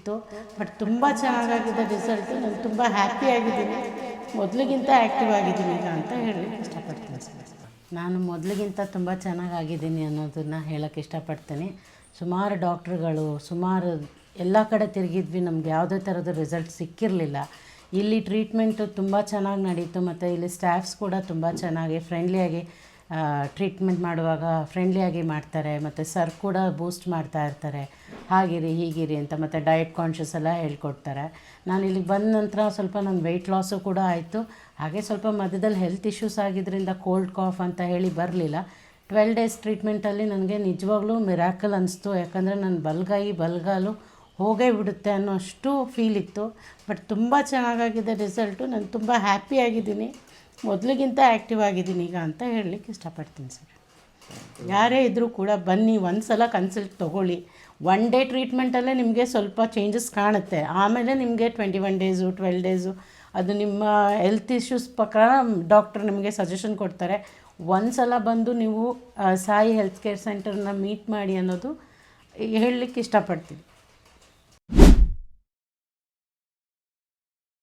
ಇತ್ತು. ಬಟ್ ತುಂಬ ಚೆನ್ನಾಗಾಗಿದೆ ರಿಸಲ್ಟು. ನಾನು ತುಂಬ ಹ್ಯಾಪಿ ಆಗಿದ್ದೀನಿ. ಮೊದಲಿಗಿಂತ ಆ್ಯಕ್ಟಿವ್ ಆಗಿದ್ದೀನಿ ಈಗ ಅಂತ ಹೇಳಲಿಕ್ಕೆ ಇಷ್ಟಪಡ್ತೀನಿ ಸರ್. ನಾನು ಮೊದಲಿಗಿಂತ ತುಂಬ ಚೆನ್ನಾಗಾಗಿದ್ದೀನಿ ಅನ್ನೋದನ್ನು ಹೇಳೋಕ್ಕೆ ಇಷ್ಟಪಡ್ತೀನಿ. ಸುಮಾರು ಡಾಕ್ಟ್ರುಗಳು ಎಲ್ಲ ಕಡೆ ತಿರುಗಿದ್ವಿ, ನಮ್ಗೆ ಯಾವುದೇ ಥರದ ರಿಸಲ್ಟ್ ಸಿಕ್ಕಿರಲಿಲ್ಲ. ಇಲ್ಲಿ ಟ್ರೀಟ್ಮೆಂಟು ತುಂಬ ಚೆನ್ನಾಗಿ ನಡೀತು ಮತ್ತು ಇಲ್ಲಿ ಸ್ಟಾಫ್ಸ್ ಕೂಡ ತುಂಬ ಚೆನ್ನಾಗಿ ಫ್ರೆಂಡ್ಲಿಯಾಗಿ ಟ್ರೀಟ್ಮೆಂಟ್ ಮಾಡುವಾಗ ಫ್ರೆಂಡ್ಲಿಯಾಗಿ ಮಾಡ್ತಾರೆ. ಮತ್ತು ಸರ್ ಕೂಡ ಬೂಸ್ಟ್ ಮಾಡ್ತಾ ಇರ್ತಾರೆ, ಹಾಗಿರಿ ಹೀಗಿರಿ ಅಂತ. ಮತ್ತು ಡಯಟ್ ಕಾನ್ಷಿಯಸ್ ಎಲ್ಲ ಹೇಳ್ಕೊಡ್ತಾರೆ. ನಾನು ಇಲ್ಲಿಗೆ ಬಂದ ನಂತರ ಸ್ವಲ್ಪ ನನ್ನ ವೆಯ್ಟ್ ಲಾಸು ಕೂಡ ಆಯಿತು. ಹಾಗೆ ಸ್ವಲ್ಪ ಮಧ್ಯದಲ್ಲಿ ಹೆಲ್ತ್ ಇಶ್ಯೂಸ್ ಆಗಿದ್ದರಿಂದ ಕೋಲ್ಡ್ ಕಾಫ್ ಅಂತ ಹೇಳಿ ಬರಲಿಲ್ಲ. 12 ಡೇಸ್ ಟ್ರೀಟ್ಮೆಂಟಲ್ಲಿ ನನಗೆ ನಿಜವಾಗ್ಲೂ ಮಿರಾಕಲ್ ಅನಿಸ್ತು. ಯಾಕಂದರೆ ನನ್ನ ಬಲಗಾಲು ಹೋಗೇ ಬಿಡುತ್ತೆ ಅನ್ನೋ ಅಷ್ಟು ಫೀಲ್ ಇತ್ತು. ಬಟ್ ತುಂಬ ಚೆನ್ನಾಗಾಗಿದೆ ರಿಸಲ್ಟು. ನಾನು ತುಂಬ ಹ್ಯಾಪಿಯಾಗಿದ್ದೀನಿ. ಮೊದಲಿಗಿಂತ ಆ್ಯಕ್ಟಿವ್ ಆಗಿದ್ದೀನಿ ಈಗ ಅಂತ ಹೇಳಲಿಕ್ಕೆ ಇಷ್ಟಪಡ್ತೀನಿ ಸರ್. ಯಾರೇ ಇದ್ದರೂ ಕೂಡ ಬನ್ನಿ, ಒಂದು ಸಲ ಕನ್ಸಲ್ಟ್ ತೊಗೊಳ್ಳಿ. 1 ಡೇ ಟ್ರೀಟ್ಮೆಂಟಲ್ಲೇ ನಿಮಗೆ ಸ್ವಲ್ಪ ಚೇಂಜಸ್ ಕಾಣುತ್ತೆ. ಆಮೇಲೆ ನಿಮಗೆ 21 ಡೇಸು 12 ಡೇಸು ಅದು ನಿಮ್ಮ ಹೆಲ್ತ್ ಇಶ್ಯೂಸ್ ಪ್ರಕಾರ ಡಾಕ್ಟ್ರ್ ನಿಮಗೆ ಸಜೆಷನ್ ಕೊಡ್ತಾರೆ. ಒಂದು ಸಲ ಬಂದು ನೀವು ಸಾಯಿ ಹೆಲ್ತ್ ಕೇರ್ ಸೆಂಟರ್ನ ಮೀಟ್ ಮಾಡಿ ಅನ್ನೋದು ಹೇಳಲಿಕ್ಕೆ ಇಷ್ಟಪಡ್ತೀನಿ.